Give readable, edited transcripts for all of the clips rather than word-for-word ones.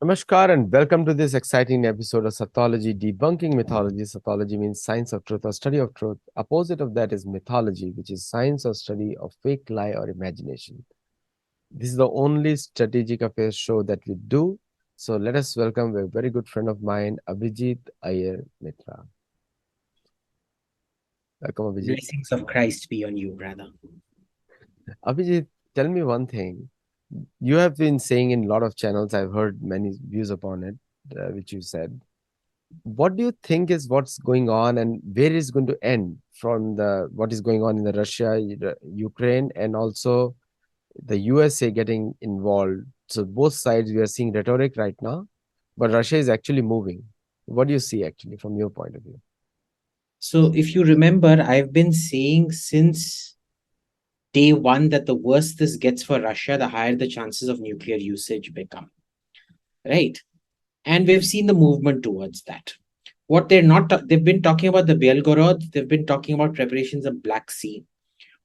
Namaskar and welcome to this exciting episode of Sattology, debunking mythology. Sattology means science of truth or study of truth. Opposite of that is mythology, which is science or study of fake, lie, or imagination. This is the only strategic affairs show that we do. So let us welcome a very good friend of mine, Abhijit Iyer Mitra. Welcome, Abhijit. Blessings of Christ be on you, brother. Abhijit, tell me one thing. You have been saying in a lot of channels, I've heard many views upon it, which you said. What do you think is what's going on and where is going to end from the what is going on in the Russia, Ukraine, and also the USA getting involved? So both sides we are seeing rhetoric right now, but Russia is actually moving. What do you see actually from your point of view? So, if you remember, I've been saying since day one that the worse this gets for Russia, the higher the chances of nuclear usage become. Right. And we've seen the movement towards that. What they've been talking about the Belgorod, they've been talking about preparations of Black Sea.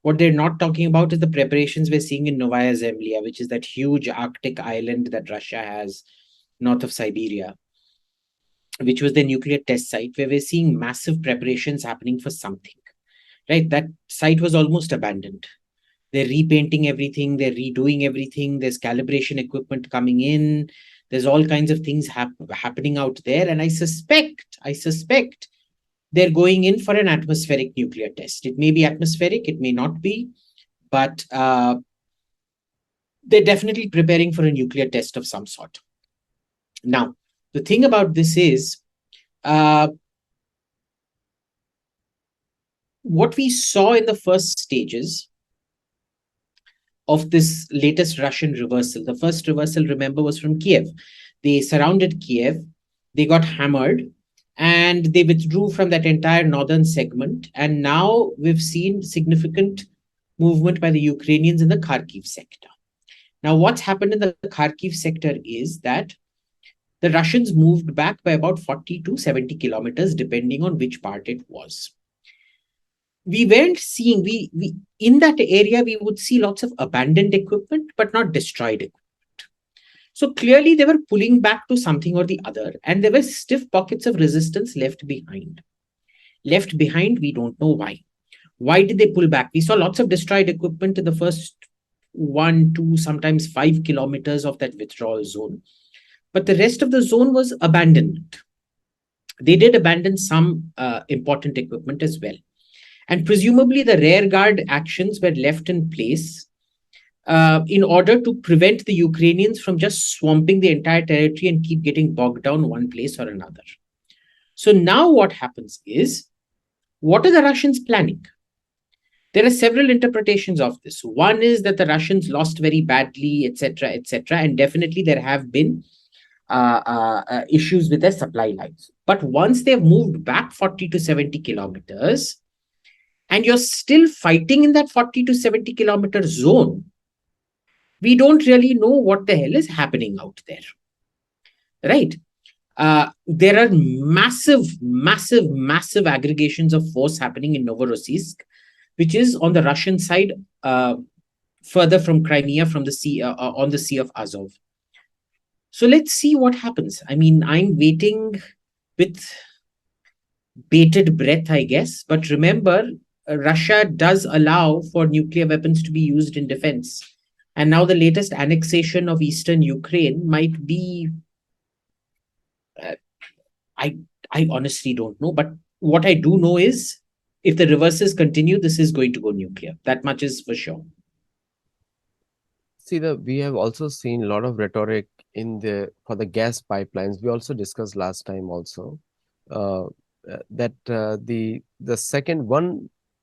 What they're not talking about is the preparations we're seeing in Novaya Zemlya, which is that huge Arctic island that Russia has north of Siberia, which was the nuclear test site, where we're seeing massive preparations happening for something, right? That site was almost abandoned. They're repainting everything, they're redoing everything, there's calibration equipment coming in, there's all kinds of things happening out there. And I suspect they're going in for an atmospheric nuclear test. It may be atmospheric, it may not be, but they're definitely preparing for a nuclear test of some sort. Now, the thing about this is, what we saw in the first stages of this latest Russian reversal, the first reversal, remember, was from Kiev. They surrounded Kiev, they got hammered, and they withdrew from that entire northern segment. And now we've seen significant movement by the Ukrainians in the Kharkiv sector. Now, what's happened in the Kharkiv sector is that the Russians moved back by about 40 to 70 kilometers, depending on which part it was. We weren't seeing, we in that area, we would see lots of abandoned equipment, but not destroyed equipment. So clearly, they were pulling back to something or the other, and there were stiff pockets of resistance left behind. Left behind, we don't know why. Why did they pull back? We saw lots of destroyed equipment in the first 1, 2, sometimes 5 kilometers of that withdrawal zone. But the rest of the zone was abandoned. They did abandon some important equipment as well. And presumably the rear guard actions were left in place in order to prevent the Ukrainians from just swamping the entire territory and keep getting bogged down one place or another. So now what happens is, what are the Russians planning? There are several interpretations of this. One is that the Russians lost very badly, etc., etc., and definitely there have been issues with their supply lines. But once they've moved back 40 to 70 kilometers, and you're still fighting in that 40 to 70 kilometer zone, we don't really know what the hell is happening out there, right? There are massive aggregations of force happening in Novorossiysk, which is on the Russian side, further from Crimea, from the sea, on the Sea of Azov. So let's see what happens. I mean, I'm waiting with bated breath, I guess. But remember, Russia does allow for nuclear weapons to be used in defense. And now the latest annexation of eastern Ukraine might be, I honestly don't know. But what I do know is, if the reverses continue, this is going to go nuclear. That much is for sure. See, we have also seen a lot of rhetoric in the for the gas pipelines. We also discussed last time also that the second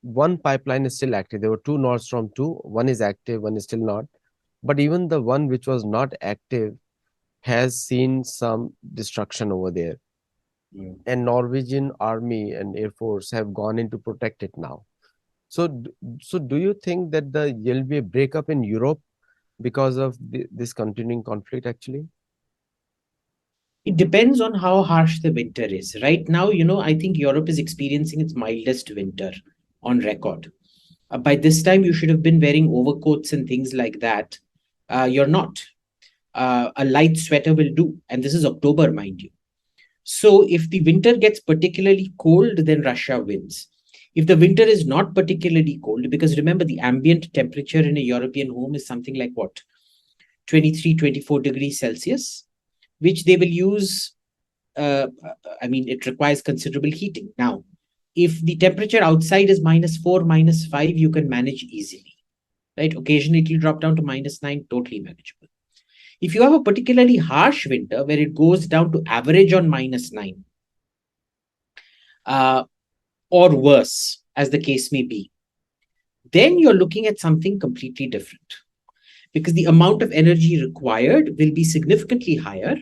one pipeline is still active. There were two Nord Stream 2. One is active, one is still not. But even the one which was not active has seen some destruction over there. And Norwegian army and air force have gone in to protect it now. So, so do you think that there'll be a breakup in Europe because of this continuing conflict actually? It depends on how harsh the winter is. Right now, I think Europe is experiencing its mildest winter on record. By this time, you should have been wearing overcoats and things like that. You're not. a light sweater will do. And this is October, mind you. So if the winter gets particularly cold, then Russia wins. If the winter is not particularly cold, because remember, the ambient temperature in a European home is something like what? 23, 24 degrees Celsius, which they will use. I mean, it requires considerable heating. Now, if the temperature outside is -4, -5, you can manage easily, right? Occasionally, it will drop down to -9, totally manageable. If you have a particularly harsh winter where it goes down to average on -9, uh, or worse, as the case may be, then you're looking at something completely different because the amount of energy required will be significantly higher,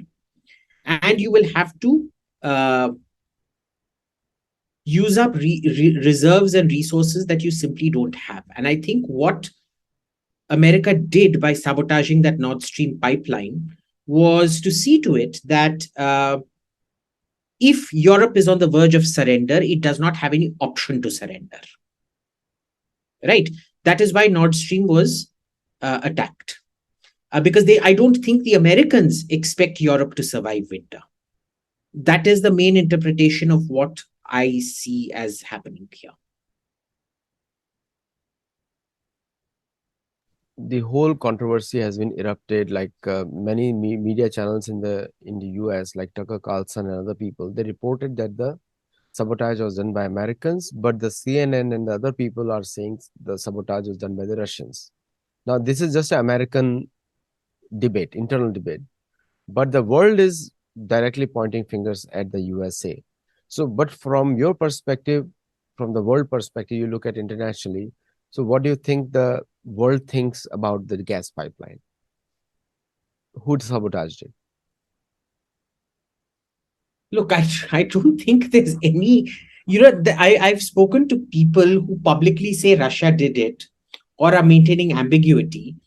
and you will have to use up reserves and resources that you simply don't have. And I think what America did by sabotaging that Nord Stream pipeline was to see to it that if Europe is on the verge of surrender, it does not have any option to surrender. Right? That is why Nord Stream was attacked. Because I don't think the Americans expect Europe to survive winter. That is the main interpretation of what I see as happening here. The whole controversy has been erupted, like many media channels in the US, like Tucker Carlson and other people, they reported that the sabotage was done by Americans, but the CNN and the other people are saying the sabotage was done by the Russians. Now, this is just an American debate, internal debate, but the world is directly pointing fingers at the USA. So, but from your perspective, from the world perspective, you look at internationally. So, what do you think the world thinks about the gas pipeline? Who sabotaged it? Look, I don't think there's any, I've spoken to people who publicly say Russia did it or are maintaining ambiguity,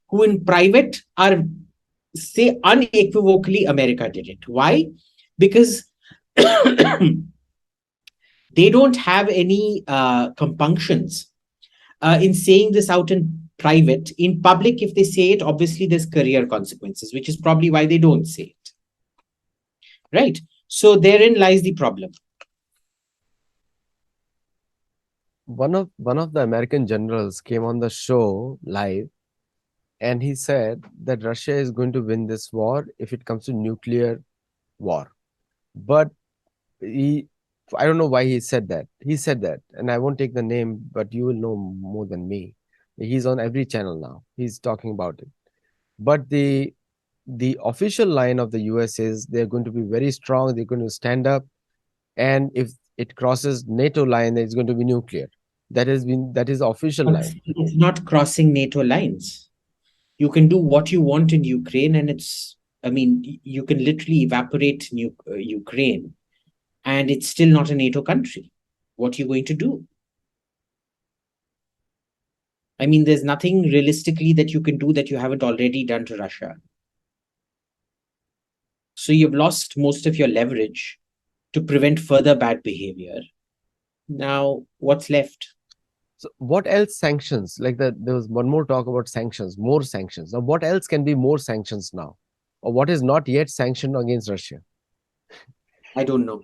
who in private are say unequivocally America did it. Why? Because they don't have any compunctions in saying this out in private. In public, if they say it, obviously there's career consequences, which is probably why they don't say it. Right? So therein lies the problem. One of the American generals came on the show live, and he said that Russia is going to win this war if it comes to nuclear war. But he, I don't know why he said that. He said that, and I won't take the name, but you will know more than me. He's on every channel now. He's talking about it. But the official line of the US is they're going to be very strong. They're going to stand up, and if it crosses NATO line, it's going to be nuclear. That is the official line. It's not crossing NATO lines. You can do what you want in Ukraine, and I mean, you can literally evaporate Ukraine, and it's still not a NATO country. What are you going to do? I mean, there's nothing realistically that you can do that you haven't already done to Russia. So you've lost most of your leverage to prevent further bad behavior. Now, what's left? So what else sanctions? Like there was one more talk about sanctions, more sanctions. Now, what else can be more sanctions now? Or what is not yet sanctioned against Russia? I don't know.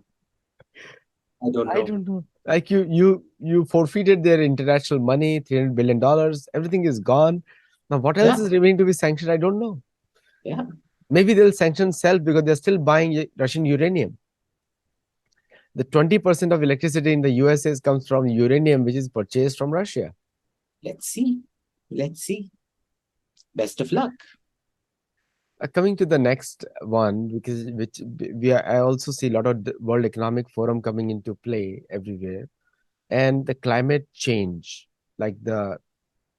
I don't I know. don't know. Like you forfeited their international money, $300 billion. Everything is gone. Now, what else Yeah. is remaining to be sanctioned? I don't know. Yeah. Maybe they'll sanction self because they're still buying Russian uranium. The 20% of electricity in the USA comes from uranium, which is purchased from Russia. Let's see. Let's see. Best of luck. Coming to the next one, because I also see a lot of the World Economic Forum coming into play everywhere, and the climate change, like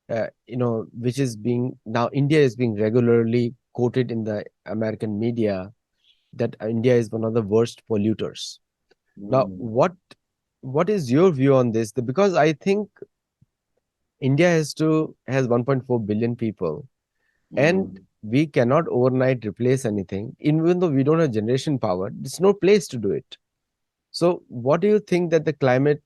which is being now India is being regularly quoted in the American media that India is one of the worst polluters. Now, what is your view on this? Because I think India has 1.4 billion people, and we cannot overnight replace anything. Even though we don't have generation power, there's no place to do it. So, what do you think that the climate,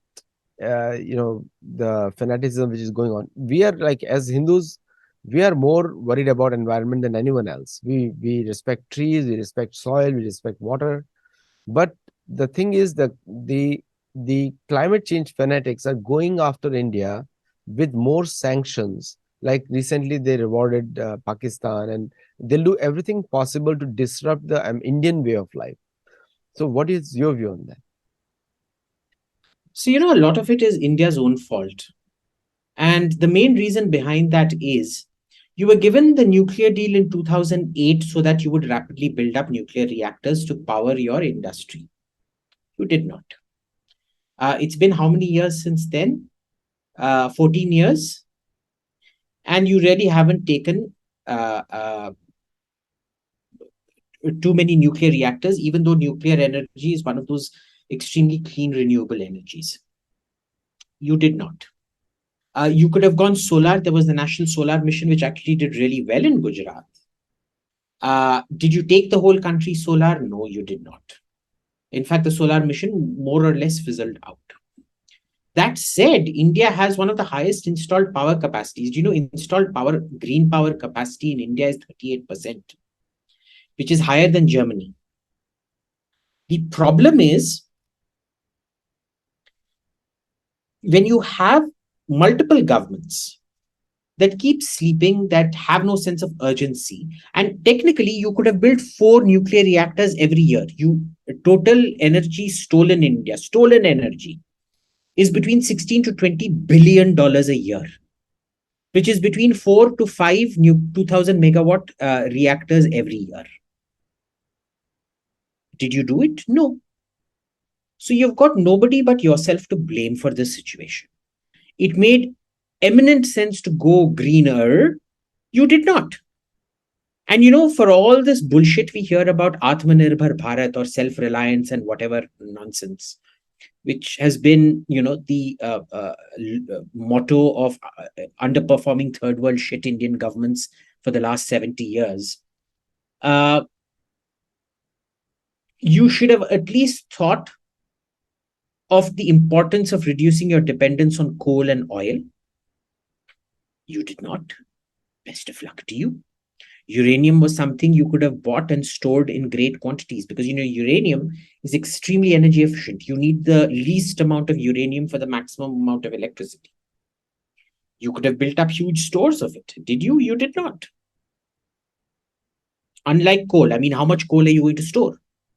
the fanaticism which is going on? We are like as Hindus, We are more worried about environment than anyone else. We respect trees, we respect soil, we respect water. But the thing is that the climate change fanatics are going after India with more sanctions. Like recently, they rewarded Pakistan, and they'll do everything possible to disrupt the Indian way of life. So, what is your view on that? So, a lot of it is India's own fault. And the main reason behind that is you were given the nuclear deal in 2008 so that you would rapidly build up nuclear reactors to power your industry. You did not. It's been how many years since then? 14 years. And you really haven't taken too many nuclear reactors, even though nuclear energy is one of those extremely clean, renewable energies. You did not. You could have gone solar. There was the National Solar Mission, which actually did really well in Gujarat. Did you take the whole country solar? No, you did not. In fact, the solar mission more or less fizzled out. That said, India has one of the highest installed power capacities. Do you know installed power, green power capacity in India is 38%, which is higher than Germany. The problem is when you have multiple governments that keep sleeping, that have no sense of urgency, and technically you could have built 4 nuclear reactors every year. You total energy stolen in India, stolen energy is between 16 to 20 billion dollars a year, which is between 4 to 5 new 2000 megawatt reactors every year. Did you do it? No. So you've got nobody but yourself to blame for this situation. It made eminent sense to go greener. You did not. And for all this bullshit we hear about Atmanirbhar Bharat or self-reliance and whatever nonsense, which has been, the motto of underperforming third world shit Indian governments for the last 70 years. You should have at least thought of the importance of reducing your dependence on coal and oil. You did not. Best of luck to you. Uranium was something you could have bought and stored in great quantities because uranium is extremely energy efficient. You need the least amount of uranium for the maximum amount of electricity. You could have built up huge stores of it. Did you? You did not. Unlike coal, I mean, how much coal are you going to store?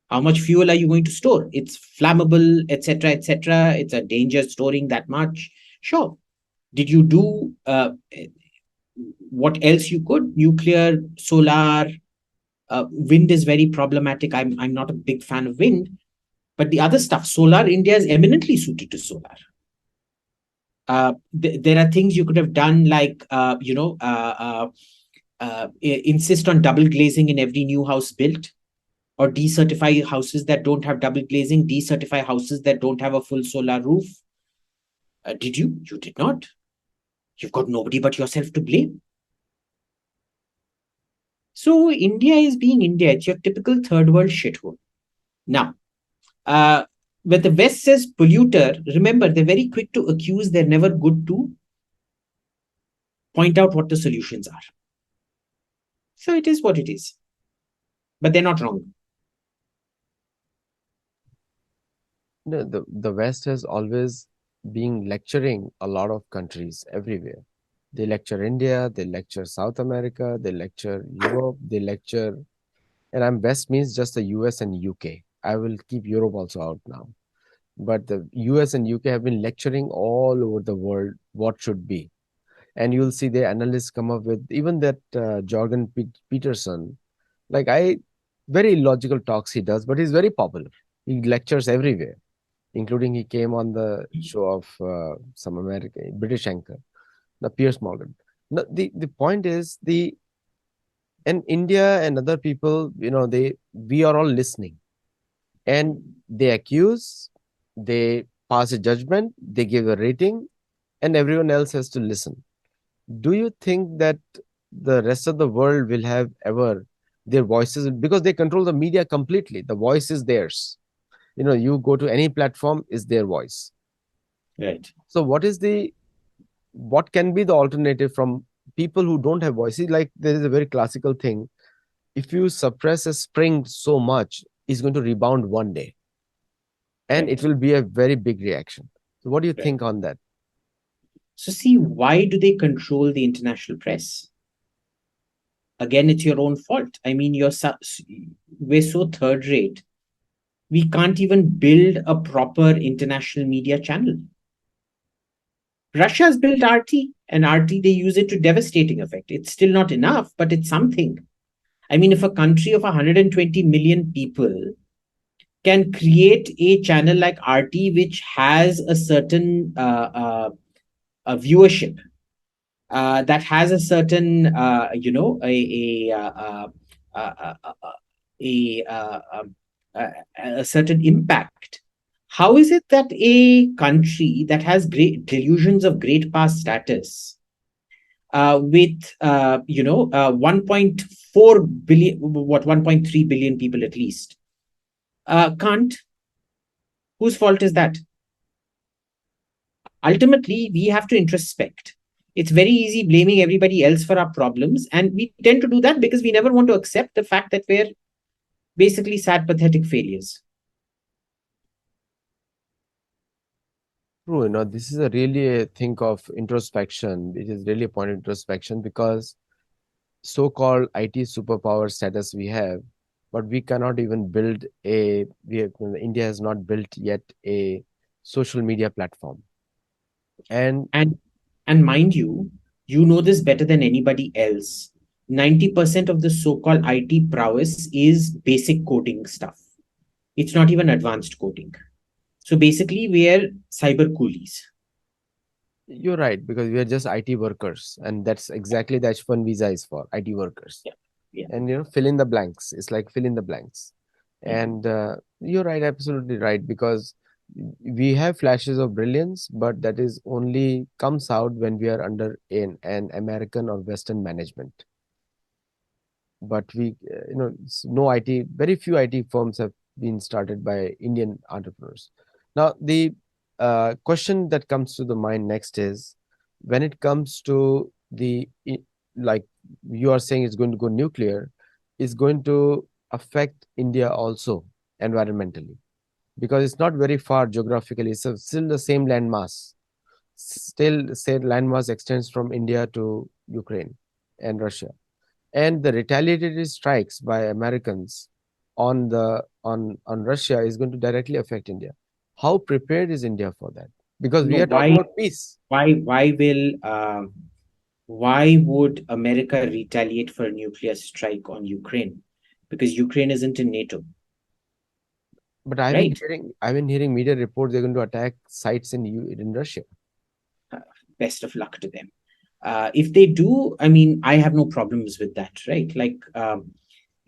How much fuel are you going to store? It's flammable, etc., etc. It's a danger storing that much. Sure. Did you do what else you could? Nuclear, solar, wind is very problematic. I'm not a big fan of wind, but the other stuff, solar, India is eminently suited to solar. There are things you could have done, like insist on double glazing in every new house built, or decertify houses that don't have double glazing, decertify houses that don't have a full solar roof. Did you? You did not. You've got nobody but yourself to blame. So India is being India. It's your typical third world shithole. Now, when the West says polluter, remember, they're very quick to accuse. They're never good to point out what the solutions are. So it is what it is. But they're not wrong. No, the West has always been lecturing a lot of countries everywhere. They lecture India, they lecture South America, they lecture Europe, they lecture, and I'm West means just the US and UK. I will keep Europe also out now. But the US and UK have been lecturing all over the world what should be. And you'll see the analysts come up with even that Jorgen Peterson. Like very logical talks he does, but he's very popular. He lectures everywhere, including he came on the show of some American British anchor, the Piers Morgan. No, the point is and India and other people, we are all listening, and they accuse, they pass a judgment, they give a rating, and everyone else has to listen. Do you think that the rest of the world will have ever their voices, because they control the media completely? The voice is theirs. You go to any platform, is their voice. Right. So what can be the alternative from people who don't have voices, like there is a very classical thing. If you suppress a spring so much, it's going to rebound one day, and it Right, will be a very big reaction. So what do you right. think on that? So see, why do they control the international press? Again, it's your own fault. I mean, we're so third rate. We can't even build a proper international media channel. Russia's built RT, and RT, they use it to devastating effect. It's still not enough, but it's something. I mean, if a country of 120 million people can create a channel like RT, which has a certain a viewership, that has a certain, a, a certain impact. How is it that a country that has great delusions of great past status, with 1.4 billion, what 1.3 billion people at least, can't? Whose fault is that? Ultimately, we have to introspect. It's very easy blaming everybody else for our problems, and we tend to do that because we never want to accept the fact that we're basically sad, pathetic failures. True, this is a really a thing of introspection. It is really a point of introspection, because so-called IT superpower status we have, but we cannot even build India has not built yet a social media platform. And And and mind you, you know this better than anybody else. 90% of the so-called IT prowess is basic coding stuff. It's not even advanced coding. So basically, we are cyber coolies. you're right, because we are just IT workers, and that's exactly the H1 visa is for IT workers. Yeah, yeah, And fill in the blanks. It's like fill in the blanks. yeah. And you're right, absolutely right, because we have flashes of brilliance, but that is only comes out when we are under an American or Western management. But no IT, very few IT firms have been started by Indian entrepreneurs. Now, the question that comes to the mind next is, when it comes to like you are saying, it's going to go nuclear, is going to affect India also environmentally, because it's not very far geographically. It's still the same landmass. Still, say landmass extends from India to Ukraine and Russia, and the retaliatory strikes by Americans on Russia is going to directly affect India. How prepared is India for that? Because No, we are talking about peace. why would America retaliate for a nuclear strike on Ukraine? Because Ukraine isn't in NATO, But right? I've been hearing media reports they're going to attack sites in Russia. Best of luck to them. If they do, I mean, I have no problems with that, right? Like,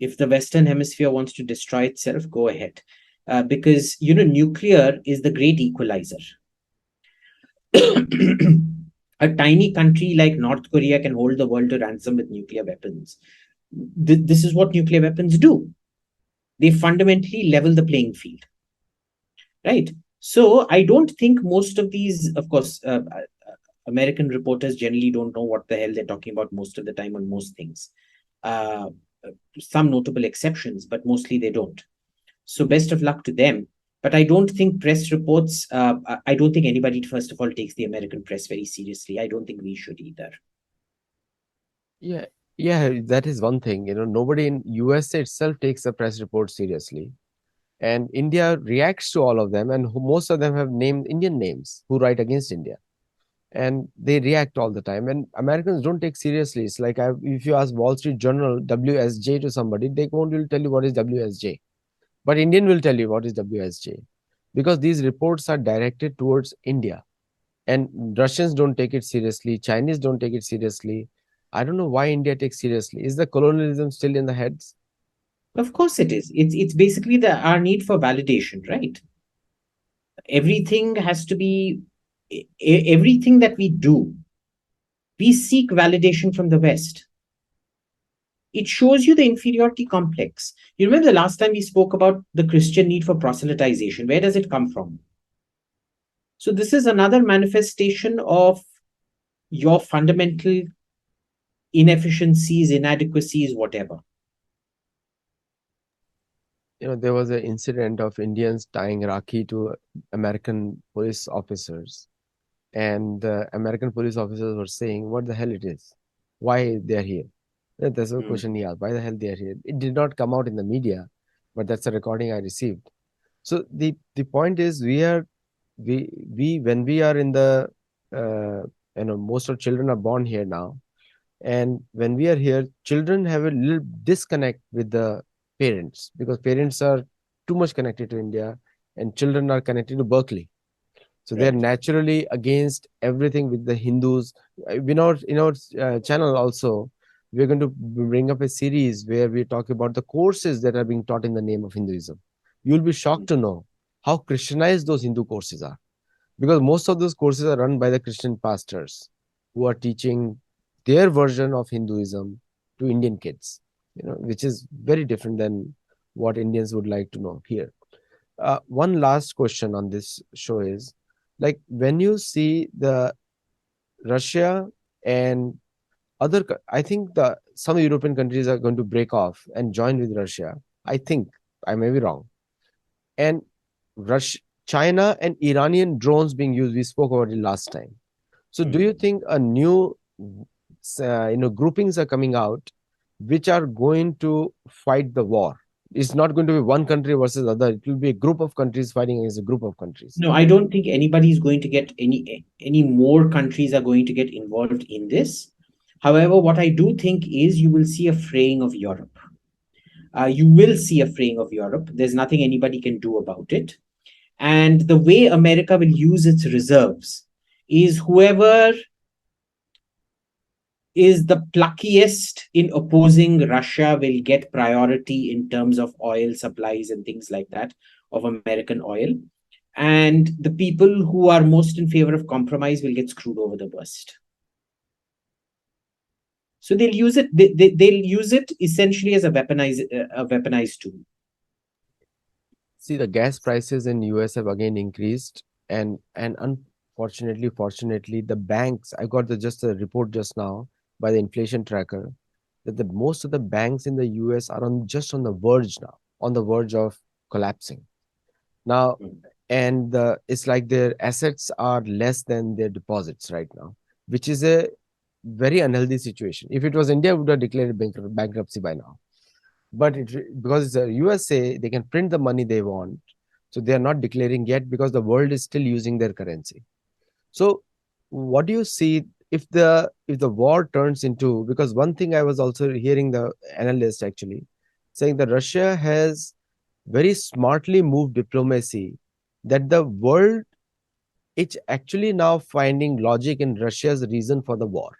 if the Western Hemisphere wants to destroy itself, go ahead. Because, nuclear is the great equalizer. A tiny country like North Korea can hold the world to ransom with nuclear weapons. This is what nuclear weapons do. They fundamentally level the playing field, right? So I don't think most of these, of course, American reporters generally don't know what the hell they're talking about most of the time on most things. Uh, some notable exceptions, but mostly they don't. So best of luck to them. But I don't think press reports, I don't think anybody, first of all, takes the American press very seriously. I don't think we should either. Yeah, yeah, that is one thing. Nobody in USA itself takes the press report seriously, and India reacts to all of them, and most of them have named Indian names who write against India, and they react all the time. And Americans don't take seriously. It's like, if you ask Wall Street Journal WSJ to somebody, they won't will tell you what is WSJ, but Indian will tell you what is WSJ, because these reports are directed towards India, and Russians don't take it seriously. Chinese don't take it seriously. I don't know why India takes seriously. Is the colonialism still in the heads? Of course it is. It's basically our need for validation, right? Everything has to be everything that we do, we seek validation from the West. It shows you the inferiority complex. You remember the last time we spoke about the Christian need for proselytization. Where does it come from? So this is another manifestation of your fundamental inefficiencies, inadequacies, whatever. There was an incident of Indians tying Rakhi to American police officers, and the American police officers were saying, "What the hell it is? Why they are here?" That's a Mm, question he asked. Why the hell they are here? It did not come out in the media, but that's a recording I received. So the point is, we when we are in the uh, most of children are born here now, and when we are here, children have a little disconnect with the parents because parents are too much connected to India, and children are connected to Berkeley. So they're right. naturally against everything with the Hindus. In our channel also, we're going to bring up a series where we talk about the courses that are being taught in the name of Hinduism. You'll be shocked Mm, to know how Christianized those Hindu courses are, because most of those courses are run by the Christian pastors who are teaching their version of Hinduism to Indian kids, which is very different than what Indians would like to know here. One last question on this show is, like, when you see the Russia and I think the some European countries are going to break off and join with Russia. I think I may be wrong. And Russia, China and Iranian drones being used. We spoke about it last time. So, do you mm. think a new, groupings are coming out, which are going to fight the war? It's not going to be one country versus other. It will be a group of countries fighting against a group of countries. No, I don't think anybody is going to get any more countries are going to get involved in this. However, what I do think is you will see a fraying of Europe. You will see a fraying of Europe. There's nothing anybody can do about it. And the way America will use its reserves is whoever is the pluckiest in opposing Russia will get priority in terms of oil supplies and things like that of American oil. And the people who are most in favor of compromise will get screwed over the worst. So they'll use it. They'll use it essentially as a weaponized tool. See, the gas prices in US have again increased, and fortunately, the banks. I got just a report just now by the inflation tracker that the most of the banks in the US are on the verge now, on the verge of collapsing. Now, Mm. and it's like their assets are less than their deposits right now, which is a very unhealthy situation. If it was India, we would have declared bankruptcy by now. But because it's a USA, they can print the money they want, so they are not declaring yet because the world is still using their currency. So, what do you see if the war turns into? Because one thing I was also hearing the analyst actually saying that Russia has very smartly moved diplomacy, that the world is actually now finding logic in Russia's reason for the war,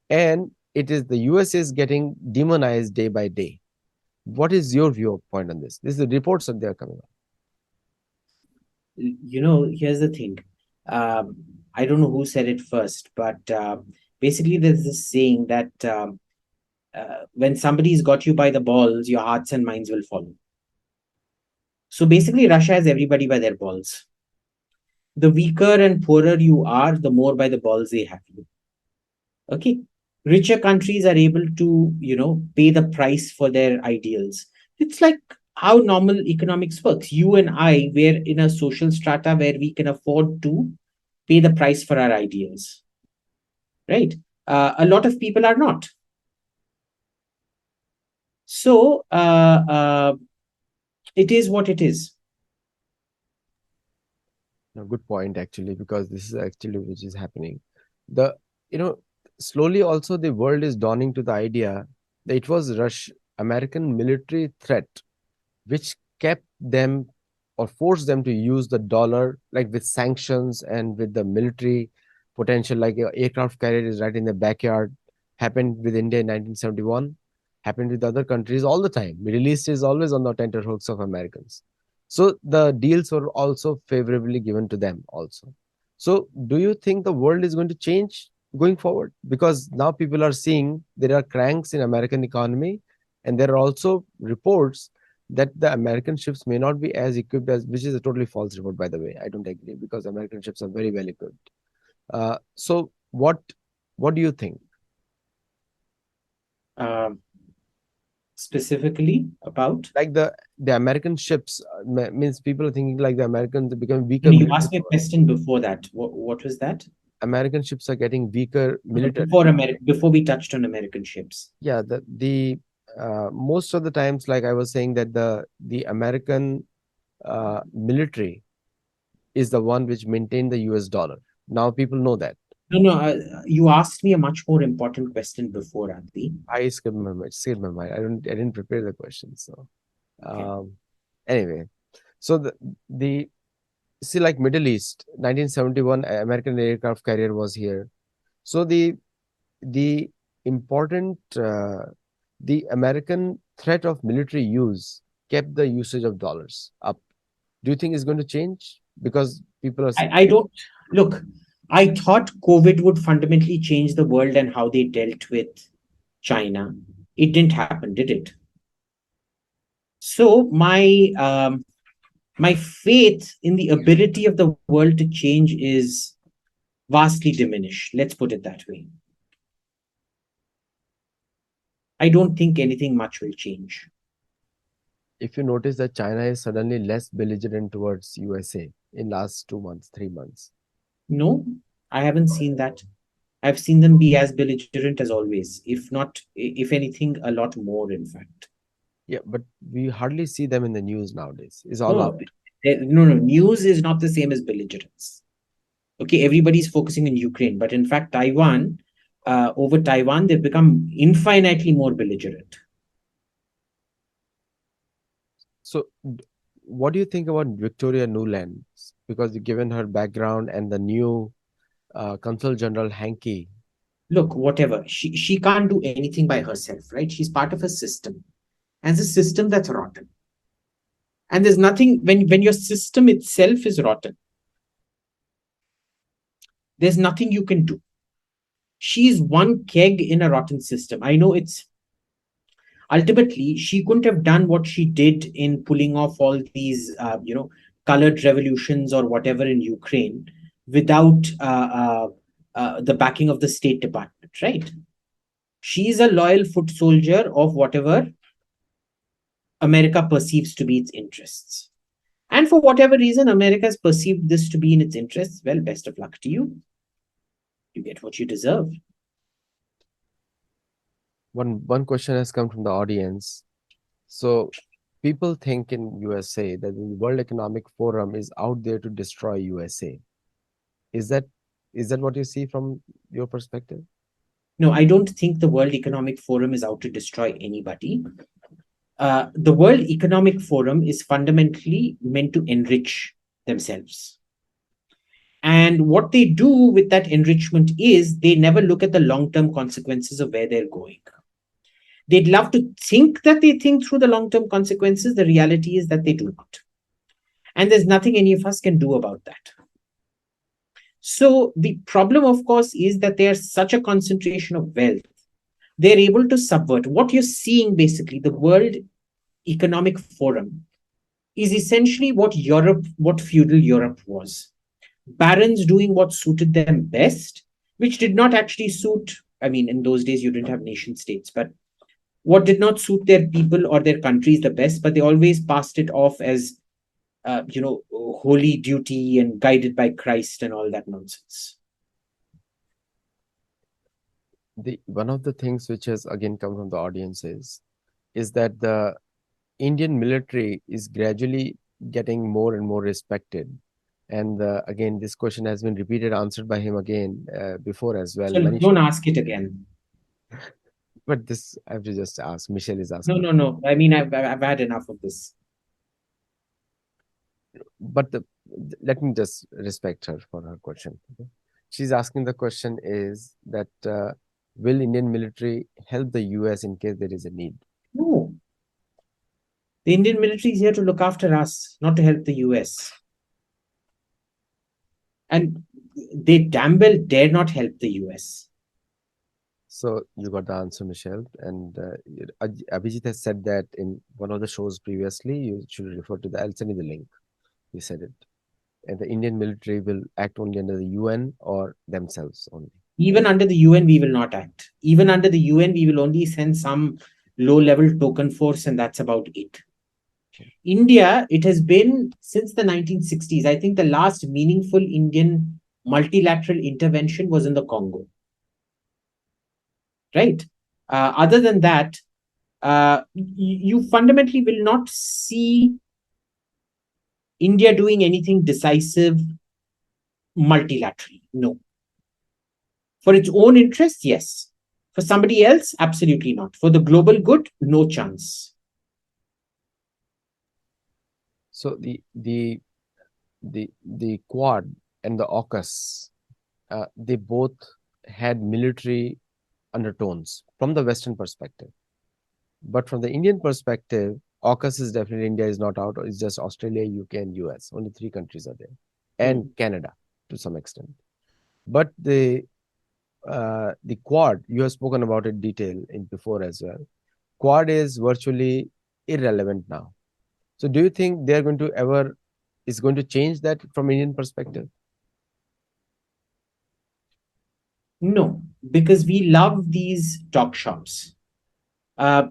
and it is the US is getting demonized day by day. What is your viewpoint on this? This is the reports that they are coming out. Here's the thing. Um, I don't know who said it first, but basically, there's this saying that when somebody's got you by the balls, your hearts and minds will follow. So basically, Russia has everybody by their balls. The weaker and poorer you are, the more by the balls they have you. Okay. Richer countries are able to, pay the price for their ideals. It's like how normal economics works. You and I, we're in a social strata where we can afford to pay the price for our ideals, right? A lot of people are not. So it is what it is. No, good point actually, because this is actually which is happening. The you know Slowly also the world is dawning to the idea that it was American military threat which kept them or forced them to use the dollar, like with sanctions and with the military potential, like aircraft carrier is right in the backyard. Happened with India in 1971, happened with other countries all the time. Middle East is always on the tenterhooks of Americans. So the deals were also favorably given to them also. So do you think the world is going to change going forward? Because now people are seeing there are cranks in American economy, and there are also reports that the American ships may not be as equipped as, which is a totally false report, by the way. I don't agree because American ships are very well equipped. So what do you think? Um, Specifically about? Like the American ships means people are thinking like the Americans become No, weaker you military asked me a power. question before that. What was that? American ships are getting weaker No, militarily. before we touched on American ships. Yeah, the most of the times, like I was saying, that the American military is the one which maintained the US dollar. Now people know that. No, no, you asked me a much more important question before, Advi. I skipped my mind. I didn't prepare the question. So Okay. um, anyway, so the see, like Middle East, 1971 American aircraft carrier was here. So the important the American threat of military use kept the usage of dollars up. Do you think it's going to change? Because people are I don't look. I thought COVID would fundamentally change the world and how they dealt with China. It didn't happen, did it? So my faith in the ability of the world to change is vastly diminished. Let's put it that way. I don't think anything much will change. if you notice that China is suddenly less belligerent towards USA in last 2 months, 3 months. No, I haven't seen that. I've seen them be as belligerent as always, if not, if anything, a lot more, in fact. Yeah, but we hardly see them in the news nowadays. It's all No, out. no, news is not the same as belligerence. Okay, everybody's focusing on Ukraine, but in fact, Taiwan, over Taiwan, they've become infinitely more belligerent. So, what do you think about Victoria Nuland? Because given her background and the new Consul General Hankey, Look, whatever, she can't do anything by herself, right? She's part of a system, and it's a system that's rotten. And there's nothing when your system itself is rotten, there's nothing you can do. She's one keg in a rotten system. I know it's ultimately she couldn't have done what she did in pulling off all these colored revolutions or whatever in Ukraine without the backing of the State Department, right? She's a loyal foot soldier of whatever America perceives to be its interests. And for whatever reason America has perceived this to be in its interests, well, best of luck to you. You get what you deserve. one question has come from the audience. So, people think in USA that the World Economic Forum is out there to destroy USA. Is that is that what you see from your perspective? No, I don't think the World Economic Forum is out to destroy anybody. The World Economic Forum is fundamentally meant to enrich themselves. And what they do with that enrichment is they never look at the long term consequences of where they're going. They'd love to think that they think through the long term consequences. The reality is that they do not. And there's nothing any of us can do about that. So the problem, of course, is that there's such a concentration of wealth. They're able to subvert what you're seeing. Basically, the World Economic Forum is essentially what feudal Europe was. Barons doing what suited them best, which did not actually suit. I mean, in those days, you didn't have nation states, but what did not suit their people or their countries the best, but they always passed it off as, holy duty and guided by Christ and all that nonsense. The one of the things which has again come from the audience is that the Indian military is gradually getting more and more respected. And again, this question has been repeated, answered by him again before as well. So Manish, don't ask it again. but this I have to just ask. Michelle is No, asking. no, no. I mean, I've had enough of this. But let me just respect her for her question. Okay? She's asking the question is that will Indian military help the US in case there is a need? No, the Indian military is here to look after us, not to help the US. And they damn well dare not help the US. So you got the answer, Michelle. And Abhijit has said that in one of the shows previously. You should refer to the. I'll send you the link. He said it. And the Indian military will act only under the UN or themselves only. Even under the UN, we will not act. Even under the UN, we will only send some low-level token force, and that's about it. India, it has been since the 1960s. I think the last meaningful Indian multilateral intervention was in the Congo, right? Other than that, you fundamentally will not see India doing anything decisive multilaterally. No. For its own interest, yes. For somebody else, absolutely not. For the global good, no chance. So the Quad and the AUKUS, they both had military undertones from the Western perspective. But from the Indian perspective, AUKUS is definitely India is not out. It's just Australia, UK, and US. Only three countries are there, and Canada to some extent. But the Quad, you have spoken about it detail in before as well. Quad is virtually irrelevant now. So do you think they're going to ever is going to change that from Indian perspective? No, because we love these talk shops.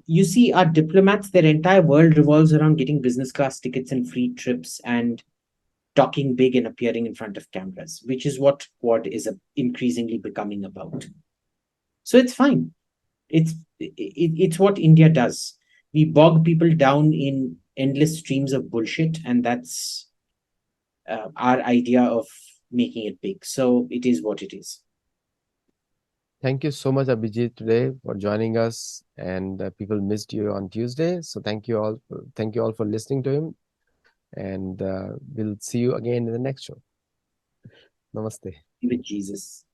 You see, our diplomats, their entire world revolves around getting business class tickets and free trips and talking big and appearing in front of cameras, which is what Quad is increasingly becoming about. So it's fine. It's what India does. We bog people down in endless streams of bullshit, and that's our idea of making it big. So it is what it is. Thank you so much, Abhijit, today for joining us. And people missed you on Tuesday, so thank you all. Thank you all for listening to him. And we'll see you again in the next show. Namaste. With Jesus.